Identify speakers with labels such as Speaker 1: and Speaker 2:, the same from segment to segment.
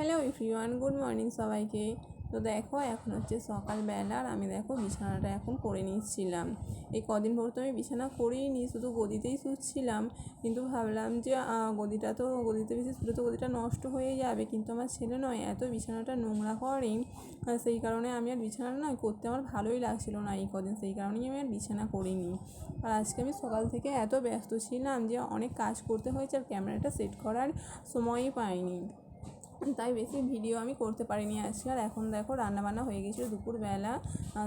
Speaker 1: Hello everyone, good morning সবাইকে। তো দেখো এখন হচ্ছে সকালবেলা আর আমি দেখো বিছানাটা এখন করে নিচ্ছিলাম। এই কদিন পর তো আমি বিছানা করিনি, শুধু গদিতেই শুচ্ছিলাম। কিন্তু ভাবলাম যে গদিতে বেশি শুলে তো গদিটা নষ্ট হয়ে যাবে, কিন্তু আমার ছেলে নয় এত বিছানাটা নোংরা করে, সেই কারণে আমি আর বিছানাটা করতে আমার ভালোই লাগছিলো না এই কদিন, সেই কারণেই আমি আর বিছানা করিনি। আর আজকে আমি সকাল থেকে এত ব্যস্ত ছিলাম যে অনেক কাজ করতে হয়েছে, আর ক্যামেরাটা সেট করার সময়ই পাইনি, তাই বেশি ভিডিও আমি করতে পারিনি আজকে। আর এখন দেখো রান্নাবান্না হয়ে গেছিলো দুপুরবেলা,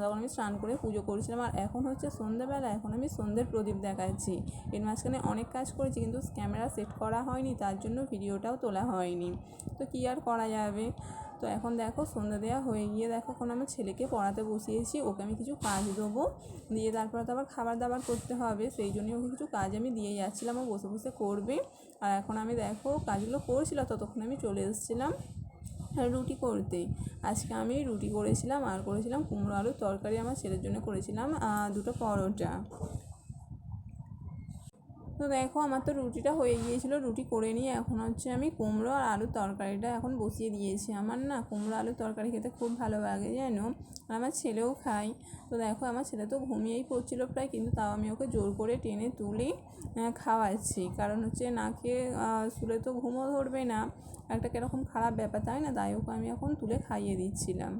Speaker 1: তখন আমি স্নান করে পুজো করেছিলাম। আর এখন হচ্ছে সন্ধ্যেবেলা, এখন আমি সন্ধ্যের প্রদীপ দেখাচ্ছি। এর মাঝখানে অনেক কাজ করেছি, কিন্তু ক্যামেরা সেট করা হয়নি, তার জন্য ভিডিওটাও তোলা হয়নি। তো কী আর করা যাবে। তো এখন দেখো সন্ধ্যে দেওয়া হয়ে গিয়ে দেখো এখন আমার ছেলেকে পড়াতে বসিয়েছি, ওকে আমি কিছু কাজ দেবো, দিয়ে তারপরে তো আবার খাবার দাবার করতে হবে, সেই জন্যই ওকে কিছু কাজ আমি দিয়ে যাচ্ছিলাম, ও বসে বসে করবে। আর এখন আমি দেখো কাজগুলো করছিল, ততক্ষণ আমি চলে এসেছিলাম রুটি করতে। আজকে আমি রুটি করেছিলাম আর করেছিলাম কুমড়ো আলুর তরকারি, আমার ছেলের জন্য করেছিলাম দুটো পরোটা। তো দেখো আমার তো রুটিটা হয়ে গিয়েছিলো, রুটি করে নিয়ে এখন হচ্ছে আমি কুমড়ো আর আলুর তরকারিটা এখন বসিয়ে দিয়েছি। আমার না কুমড়ো আলুর তরকারি খেতে খুব ভালো লাগে জানো, আর আমার ছেলেও খায়। তো দেখো আমার ছেলে তো ঘুমিয়েই পড়ছিলো প্রায়, কিন্তু তাও আমি ওকে জোর করে টেনে তুলে খাওয়াচ্ছি, কারণ হচ্ছে না খেয়ে শুলে তো ঘুমও ধরবে না, একটা কীরকম খারাপ ব্যাপার তাই না, তাই ওকে আমি এখন তুলে খাইয়ে দিচ্ছিলাম।